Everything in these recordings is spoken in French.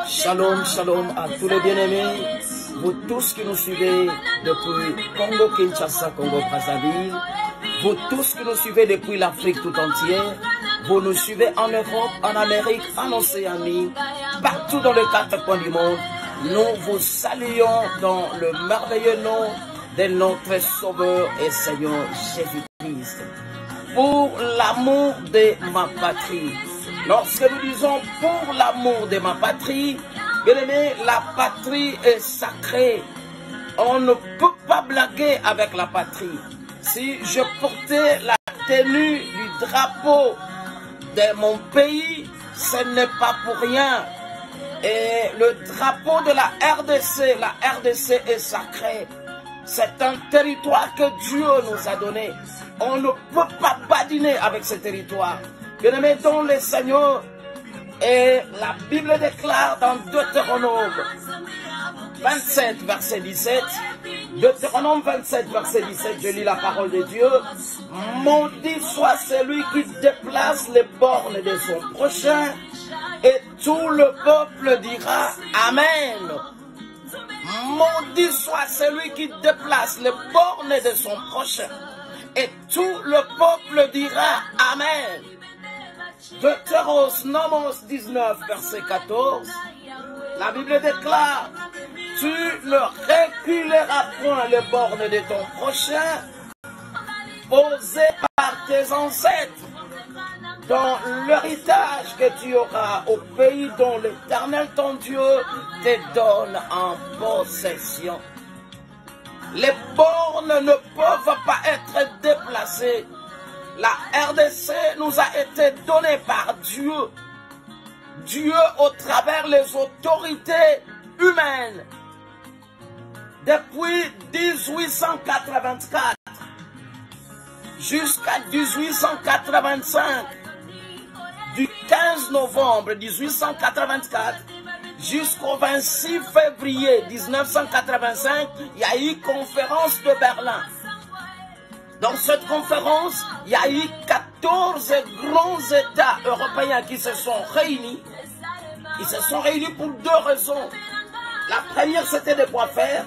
Shalom, shalom à tous les bien-aimés, vous tous qui nous suivez depuis Congo-Kinshasa, Congo-Brazzaville, vous tous qui nous suivez depuis l'Afrique tout entière, vous nous suivez en Europe, en Amérique, en Océanie, partout dans les 4 coins du monde. Nous vous saluons dans le merveilleux nom de notre Sauveur et Seigneur Jésus-Christ. Pour l'amour de ma patrie. Lorsque nous disons pour l'amour de ma patrie, bien aimé, la patrie est sacrée. On ne peut pas blaguer avec la patrie. Si je portais la tenue du drapeau de mon pays, ce n'est pas pour rien. Et le drapeau de la RDC est sacré. C'est un territoire que Dieu nous a donné. On ne peut pas badiner avec ce territoire. Bien-aimés dans le Seigneur, et la Bible déclare dans Deutéronome 27, verset 17, Deutéronome 27, verset 17, je lis la parole de Dieu. Maudit soit celui qui déplace les bornes de son prochain, et tout le peuple dira Amen. Maudit soit celui qui déplace les bornes de son prochain, et tout le peuple dira Amen. Deutéronome 19, verset 14, la Bible déclare, tu ne reculeras point les bornes de ton prochain, posées par tes ancêtres, dans l'héritage que tu auras au pays dont l'Éternel ton Dieu te donne en possession. Les bornes ne peuvent pas être déplacées. La RDC nous a été donnée par Dieu. Dieu au travers les autorités humaines. Depuis 1884 jusqu'à 1885, du 15 novembre 1884 jusqu'au 26 février 1985, il y a eu conférence de Berlin. Dans cette conférence, il y a eu 14 grands États européens qui se sont réunis. Ils se sont réunis pour 2 raisons. La première, c'était de quoi faire?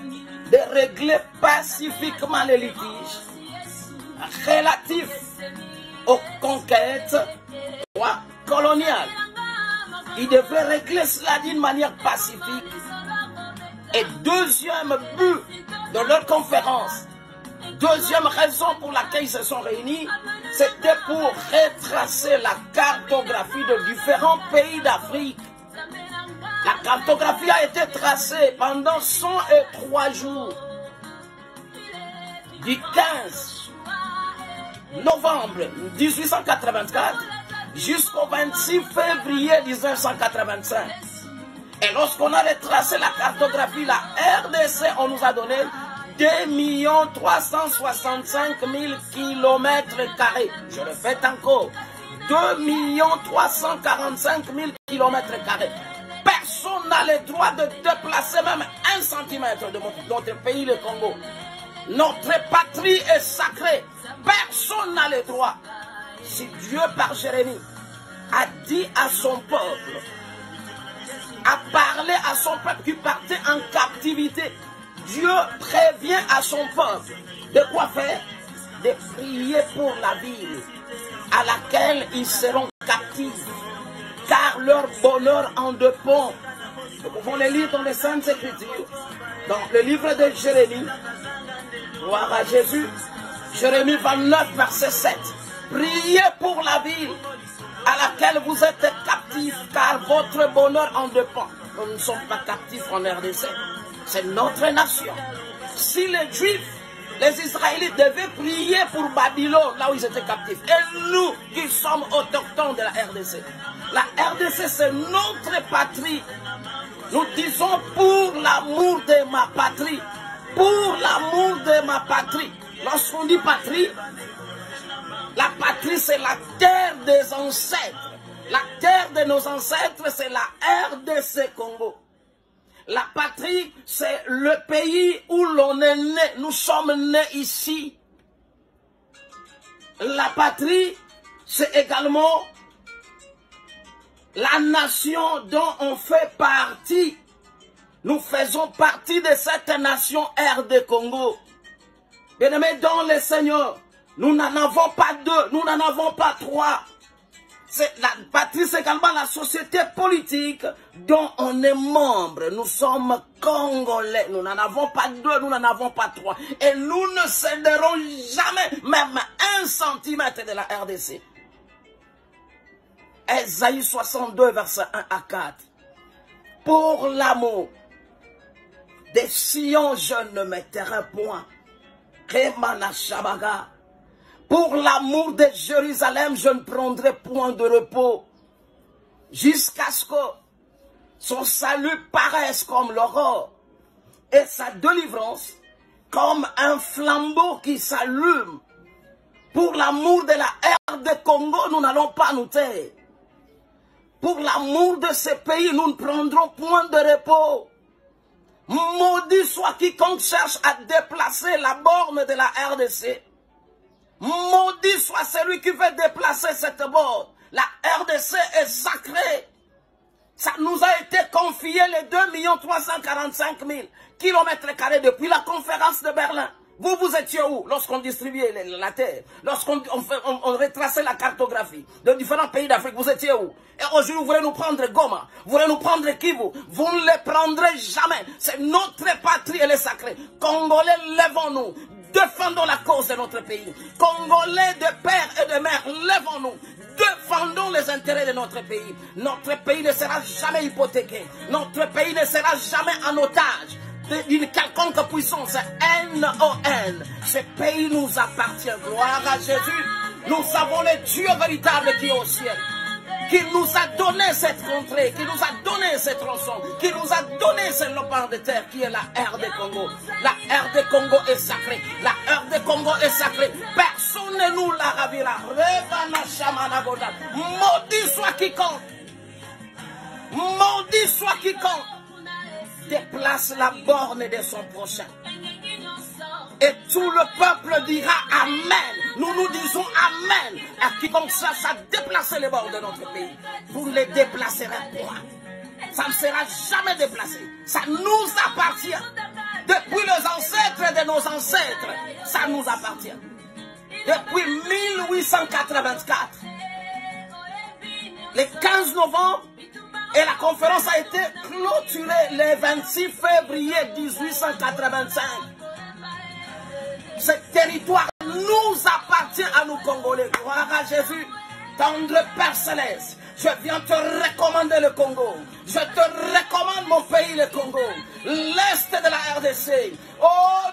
De régler pacifiquement les litiges relatifs aux conquêtes coloniales. Ils devaient régler cela d'une manière pacifique. Et deuxième but de leur conférence, deuxième raison pour laquelle ils se sont réunis, c'était pour retracer la cartographie de différents pays d'Afrique. La cartographie a été tracée pendant 103 jours, du 15 novembre 1884 jusqu'au 26 février 1985. Et lorsqu'on a retracé la cartographie, la RDC, on nous a donné 2 365 000 km². Je le répète encore. 2 345 000 km². Personne n'a le droit de déplacer même 1 centimètre de notre pays, le Congo. Notre patrie est sacrée. Personne n'a le droit. Si Dieu, par Jérémie, a dit à son peuple, a parlé à son peuple qui partait en captivité, Dieu prévient à son peuple de quoi faire? De prier pour la ville à laquelle ils seront captifs, car leur bonheur en dépend. Nous pouvons les lire dans les Saintes Écritures, dans le livre de Jérémie. Gloire à Jésus. Jérémie 29, verset 7. Priez pour la ville à laquelle vous êtes captifs, car votre bonheur en dépend. Nous ne sommes pas captifs en RDC. C'est notre nation. Si les Juifs, les Israélites devaient prier pour Babylone, là où ils étaient captifs, et nous qui sommes autochtones de la RDC, la RDC c'est notre patrie. Nous disons pour l'amour de ma patrie, pour l'amour de ma patrie. Lorsqu'on dit patrie, la patrie c'est la terre des ancêtres. La terre de nos ancêtres c'est la RDC Congo. La patrie, c'est le pays où l'on est né. Nous sommes nés ici. La patrie, c'est également la nation dont on fait partie. Nous faisons partie de cette nation RD Congo. Bien-aimés dans le Seigneur, nous n'en avons pas deux, nous n'en avons pas trois. La patrie, c'est également la société politique dont on est membre. Nous sommes Congolais. Nous n'en avons pas deux, nous n'en avons pas trois. Et nous ne céderons jamais, même 1 centimètre de la RDC. Ésaïe 62, verset 1 à 4. Pour l'amour des Sion, je ne me tairai point. Remana Shabaga. Pour l'amour de Jérusalem, je ne prendrai point de repos. Jusqu'à ce que son salut paraisse comme l'aurore. Et sa délivrance comme un flambeau qui s'allume. Pour l'amour de la RD Congo, nous n'allons pas nous taire. Pour l'amour de ce pays, nous ne prendrons point de repos. Maudit soit quiconque cherche à déplacer la borne de la RDC. Maudit soit celui qui veut déplacer cette borne. La RDC est sacrée. Ça nous a été confié les 2 345 000 km² depuis la conférence de Berlin. Vous étiez où lorsqu'on distribuait la terre? Lorsqu'on on retraçait la cartographie de différents pays d'Afrique, vous étiez où? Et aujourd'hui, vous voulez nous prendre Goma, vous voulez nous prendre Kivu, vous ne les prendrez jamais. C'est notre patrie, elle est sacrée. Congolais, lèvons-nous, défendons la cause de notre pays. Congolais de père et de mère, lèvons-nous, défendons les intérêts de notre pays. Notre pays ne sera jamais hypothéqué, notre pays ne sera jamais en otage d'une quelconque puissance. N-O-N. Ce pays nous appartient. Gloire à Jésus. Nous savons le Dieu véritable qui est au ciel, qui nous a donné cette contrée, qui nous a donné cette tronçon, qui nous a donné ce lopin de terre qui est la RD Congo. La RD Congo est sacrée. La RD Congo est sacrée. Personne ne nous la ravira. Maudit soit quiconque. Maudit soit quiconque déplace la borne de son prochain. Et tout le peuple dira Amen. Nous disons Amen à quiconque cherche à déplacer les bords de notre pays. Vous ne les déplacerez point. Ça ne sera jamais déplacé. Ça nous appartient. Depuis les ancêtres de nos ancêtres, ça nous appartient. Depuis 1884, le 15 novembre, et la conférence a été clôturée le 26 février 1885. Ce territoire nous appartient à nous Congolais. Gloire à Jésus. Tendre Père Céleste, je viens te recommander le Congo. Je te recommande mon pays, le Congo. L'Est de la RDC. Oh,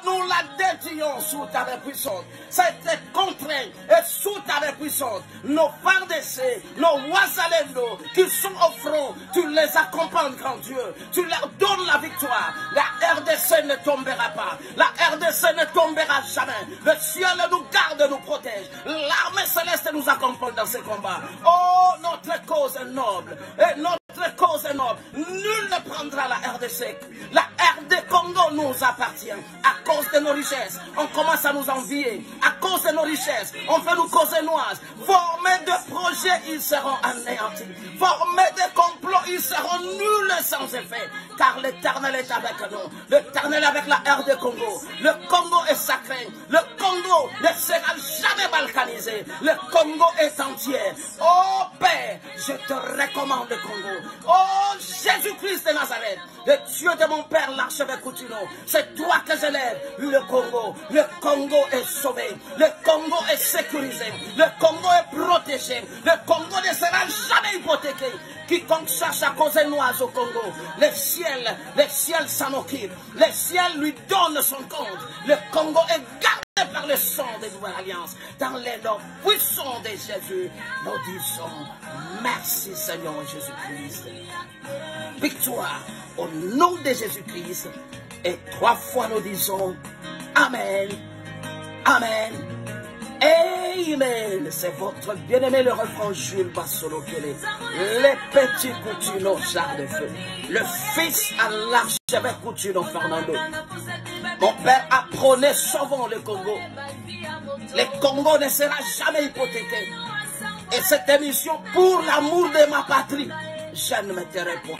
nous la dédions sous ta puissance. Cette contrainte est sous ta puissance. Nos FARDC, nos Ouazalendo qui sont au front, tu les accompagnes, grand Dieu. Tu leur donnes la victoire. La RDC ne tombera pas. La RDC ne tombera jamais. Le ciel nous garde, nous protège. L'armée céleste nous accompagne dans ces combats. Oh, notre cause est noble. Et notre cause est noble. Nul ne prendra la RDC. La RD Congo nous appartient. À cause de nos richesses, on commence à nous envier. À cause de nos richesses, on fait nous causer noises. Former de projets, ils seront anéantis. Former des complots, ils seront nuls sans effet. Car l'Éternel est avec nous. L'Éternel est avec la RD Congo. Le Congo est sacré. Le Congo ne sera jamais balkanisé. Le Congo est entier. Oh Père, je te recommande le Congo. Oh Jésus-Christ de Nazareth, le Dieu de mon Père, l'archevêque Coutinho, c'est toi que j'élève. Le Congo est sauvé. Le Congo est sécurisé. Le Congo est protégé. Le Congo ne sera jamais hypothéqué. Quiconque cherche à causer noise au Congo, le ciel s'en occupe. Le ciel lui donne son compte. Le Congo est gardé par le sang des nouvelles alliances. Dans les noms puissants de Jésus, nous disons merci Seigneur Jésus-Christ. Victoire au nom de Jésus-Christ. Et 3 fois nous disons Amen, Amen, Amen. C'est votre bien-aimé le refrain Jules Bassolo Kélé. Les petits Coutinho char de feu. Le fils à l'archevêque Coutinho Fernando. Mon père a prôné sauvons le Congo. Le Congo ne sera jamais hypothéqué. Et cette émission pour l'amour de ma patrie. je ne me tairai point.